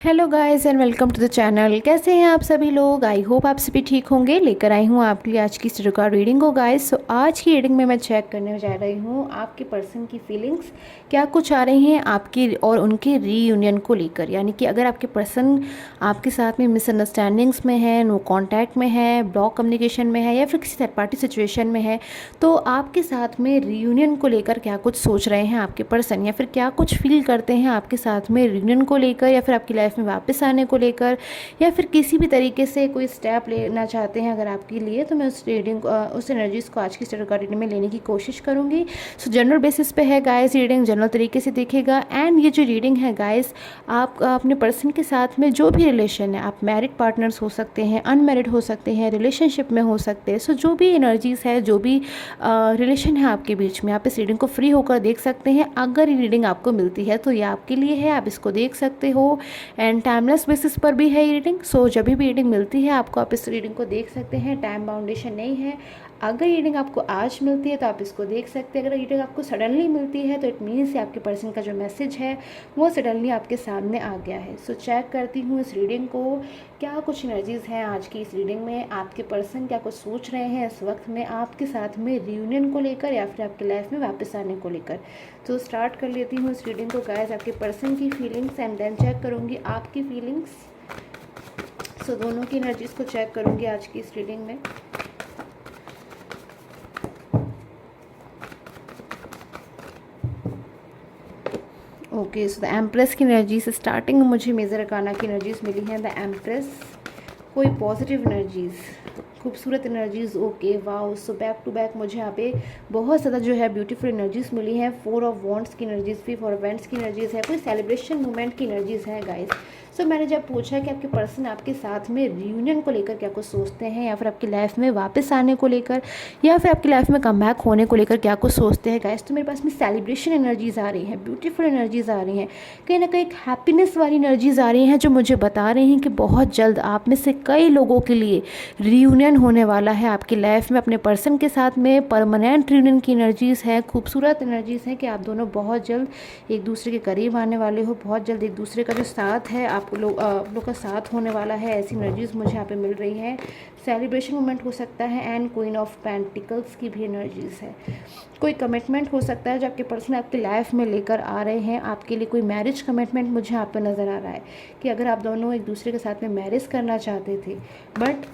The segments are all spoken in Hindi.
Hello guys and welcome to the channel. कैसे हैं आप सभी लोग? आई होप आप सभी ठीक होंगे। लेकर आई हूँ आपके लिए आज की स्टडी का रीडिंग हो गाइस। सो आज की रीडिंग में मैं चेक करने जा रही हूँ आपके पर्सन की फीलिंग्स क्या कुछ आ रही हैं आपकी और उनके रीयूनियन को लेकर। यानी कि अगर आपके पर्सन आपके साथ में मिसअंडरस्टैंडिंग्स में है, नो कॉन्टैक्ट में है, ब्लॉक कम्युनिकेशन में है या फिर किसी थर्ड पार्टी सिचुएशन में है, तो आपके साथ में रीयूनियन को लेकर क्या कुछ सोच रहे हैं आपके पर्सन, या फिर क्या कुछ फील करते हैं आपके साथ में रीयूनियन को लेकर, या फिर आपकी लाइफ में वापस आने को लेकर, या फिर किसी भी तरीके से कोई स्टेप लेना चाहते हैं अगर आपके लिए, तो मैं उस एनर्जीज़ को आज की स्टडी रीडिंग में लेने की कोशिश करूंगी। सो जनरल बेसिस पे है गाइस, रीडिंग जनरल तरीके से देखेगा। एंड ये जो रीडिंग है गाइस, आप अपने पर्सन के साथ में जो भी रिलेशन है, आप मैरिड पार्टनर्स हो सकते हैं, अनमैरिड हो सकते हैं, रिलेशनशिप में हो सकते हैं। सो जो भी एनर्जीज़ है, जो भी रिलेशन है आपके बीच में, आप इस रीडिंग को फ्री होकर देख सकते हैं। अगर ये रीडिंग आपको मिलती है तो ये आपके लिए है, आप इसको देख सकते हो। एंड टाइमलेस बेसिस पर भी है ये रीडिंग। सो जब भी रीडिंग मिलती है आपको, आप इस रीडिंग को देख सकते हैं। टाइम बाउंडेशन नहीं है। अगर रीडिंग आपको आज मिलती है तो आप इसको देख सकते हैं। अगर रीडिंग आपको सडनली मिलती है तो इट मीन्स आपके पर्सन का जो मैसेज है वो सडनली आपके सामने आ गया है। सो चेक करती हूँ इस रीडिंग को, क्या कुछ एनर्जीज़ हैं आज की इस रीडिंग में। आपके पर्सन क्या कुछ सोच रहे हैं इस वक्त में आपके साथ में रियूनियन को लेकर, या फिर आपकी लाइफ में वापस आने को लेकर। तो स्टार्ट कर लेती हूँ इस रीडिंग को गाइस, आपके पर्सन की फीलिंग्स एंड देन चेक करूँगी आपकी फीलिंग्स। सो दोनों की एनर्जीज़ को चेक करूँगी आज की इस रीडिंग में। ओके, सो द एम्प्रेस की एनर्जीज स्टार्टिंग में मुझे मेजर अकाना की एनर्जीज मिली हैं। द एम्प्रेस, कोई पॉजिटिव एनर्जीज, खूबसूरत energies. Okay, wow. So back to back मुझे यहाँ पे बहुत ज़्यादा जो है ब्यूटीफुल एनर्जीज मिली हैं। 4 ऑफ वॉन्ड्स की एनर्जीज भी, 4 ऑफ वेंट्स की एनर्जीज है, कोई सेलिब्रेशन मोमेंट की एनर्जीज है गाइस। सो मैंने जब पूछा कि आपके पर्सन आपके साथ में रियूनियन को लेकर क्या कुछ सोचते हैं, या फिर आपकी लाइफ में वापस आने को लेकर, या फिर आपकी लाइफ में कमबैक होने को लेकर क्या कुछ सोचते हैं गाइस, तो मेरे पास में सेलिब्रेशन एनर्जीज आ रही हैं, ब्यूटीफुल एनर्जीज आ रही हैं, कहीं ना कहीं एक हैप्पीनेस वाली एनर्जीज आ रही हैं, जो मुझे बता रही हैं कि बहुत जल्द आप में से कई लोगों के लिए रियूनियन होने वाला है आपकी लाइफ में अपने पर्सन के साथ में। परमानेंट रियूनियन की एनर्जीज़ है, खूबसूरत एनर्जीज़ हैं कि आप दोनों बहुत जल्द एक दूसरे के करीब आने वाले हो, बहुत जल्द एक दूसरे का जो साथ है आप लोग का साथ होने वाला है। ऐसी एनर्जीज़ मुझे यहाँ पे मिल रही हैं। सेलिब्रेशन मोमेंट हो सकता है एंड क्वीन ऑफ पेंटिकल्स की भी एनर्जीज़ है। कोई कमिटमेंट हो सकता है जो आपके पर्सन आपकी लाइफ में लेकर आ रहे हैं आपके लिए। कोई मैरिज कमिटमेंट मुझे यहाँ पे नज़र आ रहा है कि अगर आप दोनों एक दूसरे के साथ में मैरिज करना चाहते थे, बट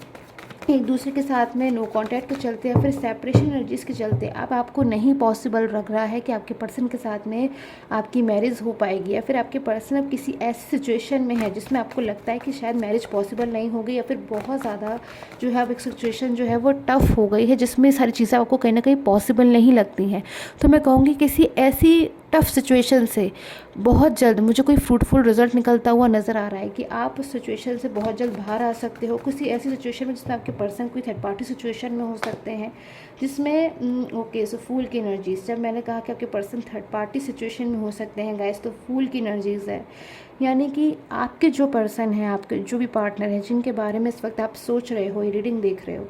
एक दूसरे के साथ में नो कांटेक्ट के चलते या फिर सेपरेशन एनर्जीज़ के चलते अब आपको नहीं पॉसिबल लग रहा है कि आपके पर्सन के साथ में आपकी मैरिज हो पाएगी, या फिर आपके पर्सन अब किसी ऐसी सिचुएशन में है जिसमें आपको लगता है कि शायद मैरिज पॉसिबल नहीं होगी, या फिर बहुत ज़्यादा जो है अब एक सिचुएशन जो है वो टफ़ हो गई है जिसमें सारी चीज़ें आपको कहीं ना कहीं पॉसिबल नहीं लगती हैं। तो मैं कहूँगी किसी ऐसी टफ़ सिचुएशन से बहुत जल्द मुझे कोई फ्रूटफुल रिजल्ट निकलता हुआ नज़र आ रहा है कि आप उस सिचुएशन से बहुत जल्द बाहर आ सकते हो। किसी ऐसी सिचुएशन में जिसमें आपके पर्सन कोई थर्ड पार्टी सिचुएशन में हो सकते हैं, जिसमें ओके, सो फूल की एनर्जीज। जब मैंने कहा कि आपके पर्सन थर्ड पार्टी सिचुएशन में हो सकते हैं गाइस, तो फूल की एनर्जीज़ है। यानी कि आपके जो पर्सन हैं, आपके जो भी पार्टनर हैं जिनके बारे में इस वक्त आप सोच रहे हो, ये रीडिंग देख रहे हो,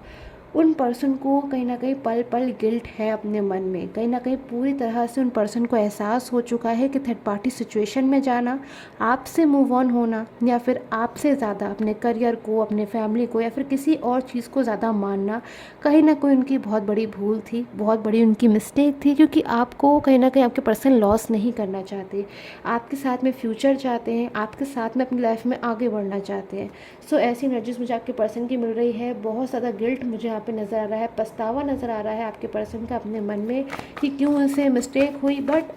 उन पर्सन को कहीं ना कहीं पल पल गिल्ट है अपने मन में। कहीं ना कहीं पूरी तरह से उन पर्सन को एहसास हो चुका है कि थर्ड पार्टी सिचुएशन में जाना, आपसे मूव ऑन होना, या फिर आपसे ज़्यादा अपने करियर को, अपने फैमिली को, या फिर किसी और चीज़ को ज़्यादा मानना कहीं ना कहीं उनकी बहुत बड़ी भूल थी, बहुत बड़ी उनकी मिस्टेक थी। क्योंकि आपको कहीं ना कहीं आपके पर्सन लॉस नहीं करना चाहते, आपके साथ में फ्यूचर चाहते हैं, आपके साथ में अपनी लाइफ में आगे बढ़ना चाहते हैं। सो ऐसी एनर्जीज मुझे आपके पर्सन की मिल रही है। बहुत ज़्यादा गिल्ट मुझे यहाँ पे नज़र आ रहा है, पछतावा नज़र आ रहा है आपके पर्सन का अपने मन में कि क्यों उनसे मिस्टेक हुई, बट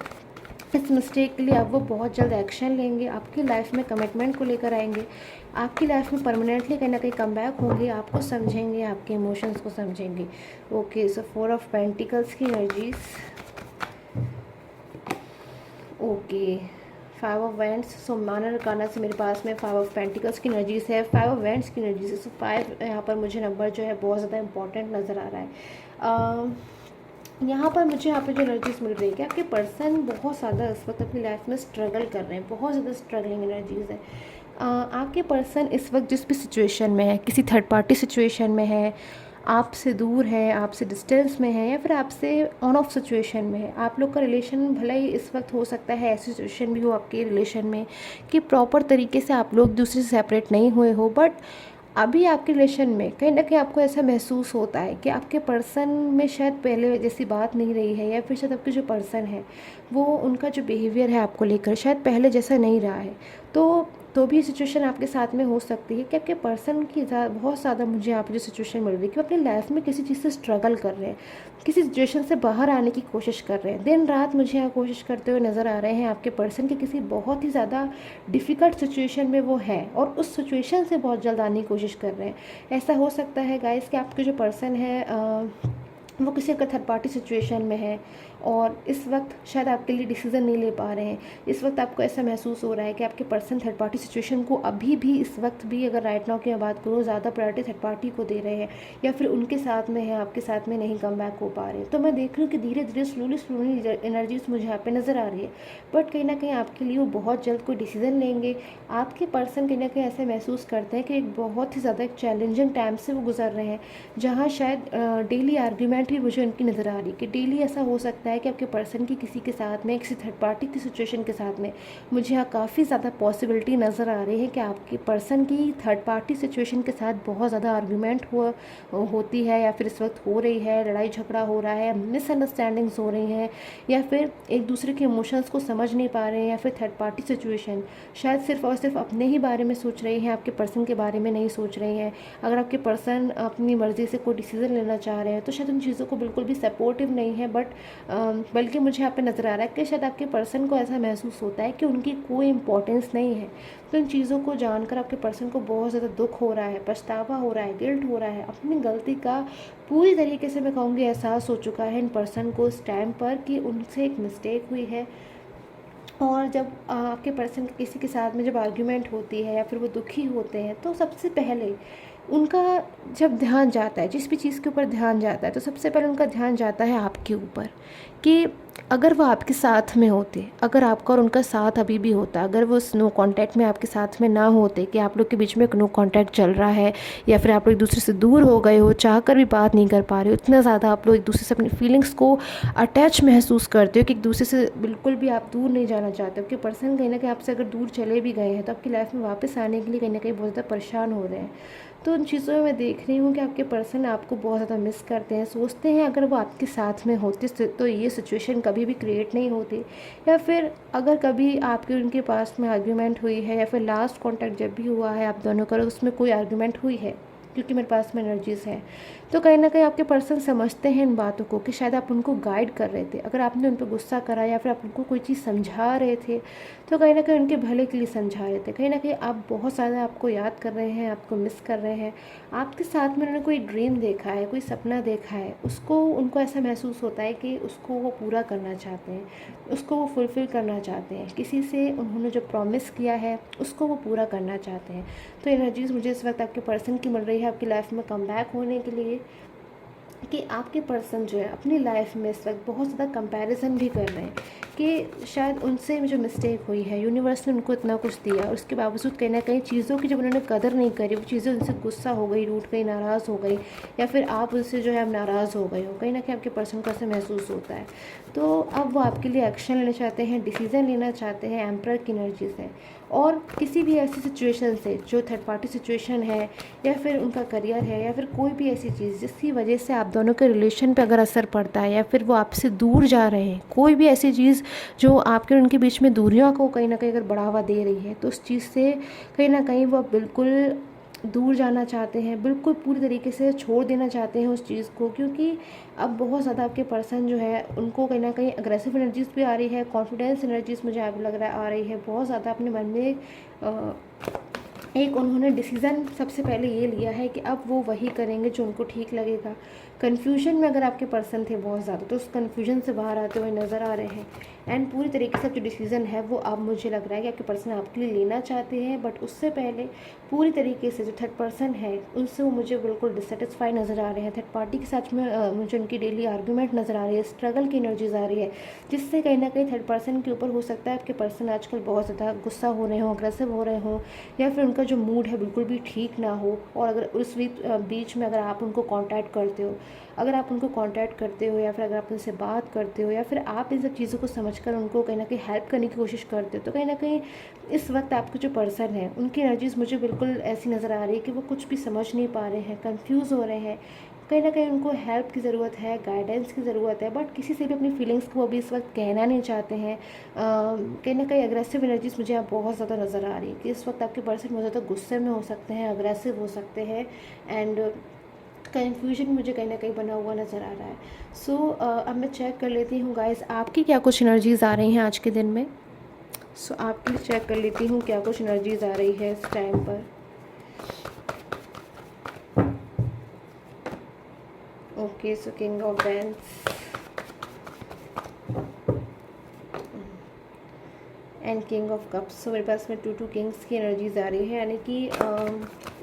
इस मिस्टेक के लिए अब वो बहुत जल्द एक्शन लेंगे, आपकी लाइफ में कमिटमेंट को लेकर आएंगे, आपकी लाइफ में परमानेंटली कहीं ना कहीं कम बैक होंगे, आपको समझेंगे, आपके इमोशंस को समझेंगे। ओके, सो 4 ऑफ पेंटिकल्स की energies. Okay, 5 of vents. So Manar arcana से मेरे पास में 5 ऑफ पेंटिकल्स की एनर्जीज है, 5 ऑफ वेंट्स की एनर्जीज है। सो 5 यहाँ पर मुझे नंबर जो है बहुत ज़्यादा इंपॉर्टेंट नज़र आ रहा है। यहाँ पर मुझे यहाँ पे जो एनर्जीज मिल रही है कि आपके पर्सन बहुत ज़्यादा इस वक्त अपनी लाइफ में स्ट्रगल कर रहे हैं, बहुत ज़्यादा स्ट्रगलिंग एनर्जीज है। आपके पर्सन इस वक्त जिस भी सिचुएशन में है, किसी थर्ड पार्टी सिचुएशन में है, आपसे दूर है, आपसे डिस्टेंस में है, या फिर आपसे ऑन ऑफ सिचुएशन में है। आप लोग का रिलेशन भले ही इस वक्त हो सकता है ऐसी सिचुएशन भी हो आपके रिलेशन में कि प्रॉपर तरीके से आप लोग दूसरे से सेपरेट नहीं हुए हो, बट अभी आपके रिलेशन में कहीं ना कहीं आपको ऐसा महसूस होता है कि आपके पर्सन में शायद पहले जैसी बात नहीं रही है, या फिर शायद आपके जो पर्सन है वो उनका जो बिहेवियर है आपको लेकर शायद पहले जैसा नहीं रहा है। तो भी सिचुएशन आपके साथ में हो सकती है कि आपके पर्सन की बहुत ज़्यादा मुझे यहाँ पे जो सिचुएशन मिल रही है कि वो अपनी लाइफ में किसी चीज़ से स्ट्रगल कर रहे हैं, किसी सिचुएशन से बाहर आने की कोशिश कर रहे हैं, दिन रात मुझे यहाँ कोशिश करते हुए नज़र आ रहे हैं आपके पर्सन के किसी बहुत ही ज़्यादा डिफ़िकल्ट सिचुएशन में वो है और उस सिचुएशन से बहुत जल्द आने की कोशिश कर रहे हैं। ऐसा हो सकता है गाइस कि आपके जो पर्सन है वो किसी अगर थर्ड पार्टी सिचुएशन में है और इस वक्त शायद आपके लिए डिसीज़न नहीं ले पा रहे हैं। इस वक्त आपको ऐसा महसूस हो रहा है कि आपके पर्सन थर्ड पार्टी सिचुएशन को अभी भी इस वक्त भी, अगर राइट नाउ की मैं बात करूँ, ज़्यादा प्रायोरिटी थर्ड पार्टी को दे रहे हैं या फिर उनके साथ में है, आपके साथ में नहीं कम बैक हो पा रहे हैं। तो मैं देख रही हूँ कि धीरे धीरे स्लोली एनर्जीज मुझे यहाँ पे नज़र आ रही है, बट कहीं ना कहीं आपके लिए वो बहुत जल्द कोई डिसीज़न लेंगे। आपके पर्सन कहीं ना कहीं ऐसे महसूस करते हैं कि एक बहुत ही ज़्यादा एक चैलेंजिंग टाइम से वो गुजर रहे हैं, जहाँ शायद डेली आर्ग्यूमेंट भी मुझे उनकी नज़र आ रही है कि डेली ऐसा हो सकता है कि आपके पर्सन की किसी के साथ में, किसी थर्ड पार्टी की सिचुएशन के साथ में, मुझे यहाँ काफ़ी ज़्यादा पॉसिबिलिटी नज़र आ रही है कि आपके पर्सन की थर्ड पार्टी सिचुएशन के साथ बहुत ज़्यादा आर्ग्यूमेंट होती है, या फिर इस वक्त हो रही है, लड़ाई झगड़ा हो रहा है, मिसअंडरस्टैंडिंग्स हो रही हैं, या फिर एक दूसरे के इमोशंस को समझ नहीं पा रहे हैं, या फिर थर्ड पार्टी सिचुएशन शायद सिर्फ और सिर्फ अपने ही बारे में सोच रही हैं, आपके पर्सन के बारे में नहीं सोच रही हैं। अगर आपके पर्सन अपनी मर्ज़ी से कोई डिसीज़न लेना चाह रहे हैं तो शायद उन चीज़ों को बिल्कुल भी सपोर्टिव नहीं है, बट बल्कि मुझे यहाँ पे नज़र आ रहा है कि शायद आपके पर्सन को ऐसा महसूस होता है कि उनकी कोई इंपॉर्टेंस नहीं है। तो इन चीज़ों को जानकर आपके पर्सन को बहुत ज़्यादा दुख हो रहा है, पछतावा हो रहा है, गिल्ट हो रहा है, अपनी गलती का पूरी तरीके से मैं कहूँगी एहसास हो चुका है इन पर्सन को इस टाइम पर कि उनसे एक मिस्टेक हुई है। और जब आपके पर्सन किसी के साथ में जब आर्ग्यूमेंट होती है या फिर वो दुखी होते हैं तो सबसे पहले उनका जब ध्यान जाता है, जिस भी चीज़ के ऊपर ध्यान जाता है, तो सबसे पहले उनका ध्यान जाता है आपके ऊपर कि अगर वो आपके साथ में होते, अगर आपका और उनका साथ अभी भी होता, अगर वो नो कांटेक्ट में आपके साथ में ना होते, कि आप लोग के बीच में एक नो कांटेक्ट चल रहा है या फिर आप लोग एक दूसरे से दूर हो गए हो, चाह कर भी बात नहीं कर पा रहे हो, इतना ज़्यादा आप लोग एक दूसरे से अपनी फीलिंग्स को अटैच महसूस करते हो कि एक दूसरे से बिल्कुल भी आप दूर नहीं जाना चाहते हो, कि पर्सन कहीं ना कहीं आपसे अगर दूर चले भी गए हैं तो आपकी लाइफ में वापस आने के लिए कहीं ना कहीं बहुत ज़्यादा परेशान हो रहे हैं। तो उन चीज़ों में मैं देख रही हूँ कि आपके पर्सन आपको बहुत ज़्यादा मिस करते हैं, सोचते हैं अगर वो आपके साथ में होते तो ये सिचुएशन कभी भी क्रिएट नहीं होती, या फिर अगर कभी आपके उनके पास में आर्ग्यूमेंट हुई है या फिर लास्ट कॉन्टैक्ट जब भी हुआ है आप दोनों का उसमें कोई आर्ग्यूमेंट हुई है, क्योंकि मेरे पास में एनर्जीज़ हैं, तो कहीं ना कहीं आपके पर्सन समझते हैं इन बातों को कि शायद आप उनको गाइड कर रहे थे। अगर आपने उन पर गुस्सा करा या फिर आप उनको कोई चीज़ समझा रहे थे तो कहीं ना कहीं उनके भले के लिए समझा रहे थे। कहीं ना कहीं आप बहुत ज़्यादा आपको याद कर रहे हैं, आपको मिस कर रहे हैं। आपके साथ में उन्होंने कोई ड्रीम देखा है, कोई सपना देखा है, उसको उनको ऐसा महसूस होता है कि उसको वो पूरा करना चाहते हैं, उसको वो फुलफ़िल करना चाहते हैं। किसी से उन्होंने जो प्रॉमिस किया है उसको वो पूरा करना चाहते हैं। तो एनर्जीज़ मुझे इस वक्त आपके पर्सन की मिल रही है आपकी लाइफ में कम बैक होने के लिए, कि आपके पर्सन जो है अपनी लाइफ में इस वक्त बहुत ज़्यादा कंपैरिजन भी कर रहे हैं कि शायद उनसे जो मिस्टेक हुई है, यूनिवर्स ने उनको इतना कुछ दिया और उसके बावजूद कहीं ना कहीं चीज़ों की जब उन्होंने कदर नहीं करी, वो चीज़ें उनसे गुस्सा हो गई, रूठ गई, नाराज़ हो गई, या फिर आप उनसे जो है अब नाराज़ हो गए हो, कहीं ना कहीं आपके पर्सन को ऐसा महसूस होता है। तो अब वो आपके लिए एक्शन लेना चाहते हैं, डिसीज़न लेना चाहते हैं। एम्परर की एनर्जीज़ है, और किसी भी ऐसी सिचुएशन से जो थर्ड पार्टी सिचुएशन है या फिर उनका करियर है या फिर कोई भी ऐसी चीज़ जिसकी वजह से आप दोनों के रिलेशन पे अगर असर पड़ता है या फिर वो आपसे दूर जा रहे हैं, कोई भी ऐसी चीज़ जो आपके और उनके बीच में दूरियों को कहीं ना कहीं अगर बढ़ावा दे रही है, तो उस चीज़ से कहीं ना कहीं वो बिल्कुल दूर जाना चाहते हैं, बिल्कुल पूरी तरीके से छोड़ देना चाहते हैं उस चीज़ को, क्योंकि अब बहुत ज़्यादा आपके पर्सन जो है उनको कहीं ना कहीं अग्रेसिव एनर्जीज़ भी आ रही है, कॉन्फिडेंस एनर्जीज़ मुझे अब लग रहा है आ रही है बहुत ज़्यादा। अपने मन में एक उन्होंने डिसीज़न सबसे पहले ये लिया है कि अब वो वही करेंगे जो उनको ठीक लगेगा। कन्फ्यूजन में अगर आपके पर्सन थे बहुत ज़्यादा, तो उस कन्फ्यूजन से बाहर आते हुए नज़र आ रहे हैं। एंड पूरी तरीके से जो डिसीज़न है वो अब मुझे लग रहा है कि आपके पर्सन आपके लिए लेना चाहते हैं, बट उससे पहले पूरी तरीके से जो थर्ड पर्सन है उनसे वो मुझे बिल्कुल डिससेटिस्फाई नज़र आ रहे हैं। थर्ड पार्टी के साथ में मुझे उनकी डेली आर्गूमेंट नज़र आ रही है, स्ट्रगल की एनर्जीज आ रही है, जिससे कहीं ना कहीं थर्ड पर्सन के ऊपर हो सकता है आपके पर्सन आजकल बहुत ज़्यादा गुस्सा हो रहे हों, अग्रेसिव हो रहे हों, या फिर उनका जो मूड है बिल्कुल भी ठीक ना हो। और अगर उस बीच में अगर आप उनको कांटेक्ट करते हो, या फिर अगर आप उनसे बात करते हो, या फिर आप इन सब चीज़ों को समझकर उनको कहीं ना कहीं हेल्प करने की कोशिश करते हो, तो कहीं ना कहीं इस वक्त आपके जो पर्सन है उनकी एनर्जीज मुझे बिल्कुल ऐसी नज़र आ रही है कि वो कुछ भी समझ नहीं पा रहे हैं, कंफ्यूज हो रहे हैं। कहीं ना कहीं उनको हेल्प की ज़रूरत है, गाइडेंस की ज़रूरत है, बट किसी से भी अपनी फीलिंग्स को अभी इस वक्त कहना नहीं चाहते हैं। कहीं ना कहीं अग्रेसिव एनर्जीज मुझे आप बहुत ज़्यादा नज़र आ रही है कि इस वक्त आपके पर्सन बहुत ज़्यादा गुस्से में हो सकते हैं, अग्रेसिव हो सकते हैं, एंड कन्फ्यूजन मुझे कहीं ना कहीं बना हुआ नज़र आ रहा है। सो अब मैं चेक कर लेती हूँ गाइस आपकी क्या कुछ एनर्जीज़ आ रही हैं आज के दिन में। सो आपके लिए चेक कर लेती हूँ क्या कुछ एनर्जीज़ आ रही है इस टाइम पर। Okay, so king of bands and king of cups. सो मेरे पास में 2 किंग्स की एनर्जीज आ रही है, यानी कि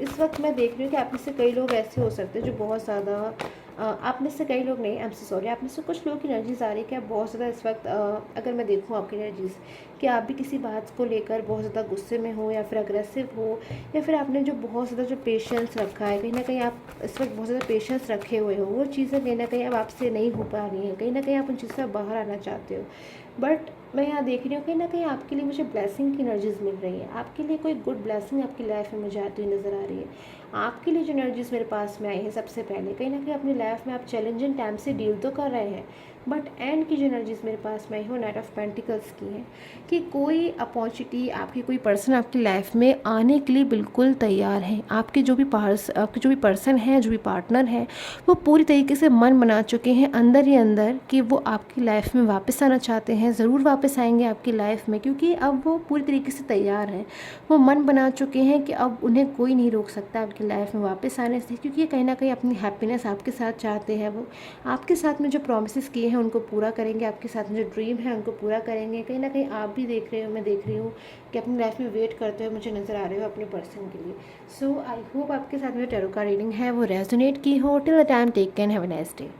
इस वक्त मैं देख रही हूँ कि आप में से कई लोग ऐसे हो सकते हैं जो बहुत ज़्यादा आप में से कई लोग नहीं, आई एम सो सॉरी, आप में से कुछ लोगों की एनर्जीज आ रही है कि आप बहुत ज़्यादा इस वक्त अगर मैं देखूँ आपकी एनर्जीज कि आप भी किसी बात को लेकर बहुत ज़्यादा गुस्से में हो, या फिर अग्रेसिव हो, या फिर आपने जो बहुत ज़्यादा जो पेशेंस रखा है, कहीं ना कहीं आप इस वक्त बहुत ज़्यादा पेशेंस रखे हुए हो, वो चीज़ें कहीं ना कहीं अब आपसे नहीं हो पा रही हैं, कहीं ना कहीं आप उन चीज़ों से बाहर आना चाहते हो। बट मैं यहाँ देख रही हूँ कहीं ना कहीं आपके लिए मुझे ब्लेसिंग की एनर्जीज मिल रही है, आपके लिए कोई गुड ब्लेसिंग आपकी लाइफ में मुझे आती हुई नज़र आ रही है। आपके लिए जो एनर्जीज मेरे पास में आई है, सबसे पहले कहीं ना कहीं अपनी लाइफ में आप चैलेंजिंग टाइम से डील तो कर रहे हैं, बट एंड की जो एनर्जीज मेरे पास में आई हो नाइट ऑफ पेंटिकल्स की है कि कोई अपॉर्चुनिटी आपकी, कोई पर्सन आपकी लाइफ में आने के लिए बिल्कुल तैयार है। आपके जो भी पर्सन है, जो भी पार्टनर है, वो पूरी तरीके से मन बना चुके हैं अंदर ही अंदर कि वो आपकी लाइफ में वापस आना चाहते हैं, ज़रूर वापस आएंगे आपकी लाइफ में, क्योंकि अब वो पूरी तरीके से तैयार हैं। वो मन बना चुके हैं कि अब उन्हें कोई नहीं रोक सकता आपकी लाइफ में वापस आने से, क्योंकि कहीं ना कहीं अपनी हैप्पीनेस आपके साथ चाहते हैं। वो आपके साथ में जो प्रॉमिसेस किए हैं उनको पूरा करेंगे, आपके साथ में जो ड्रीम है उनको पूरा करेंगे। कहीं ना कहीं आप भी देख रहे हो, मैं देख रही हूँ कि अपनी लाइफ में वेट करते हुए मुझे नज़र आ रहे हो अपने पर्सन के लिए। सो आई होप आपके साथ में जो टैरो का रीडिंग है वो रेजोनेट की हो। Till the time take care, have a nice day.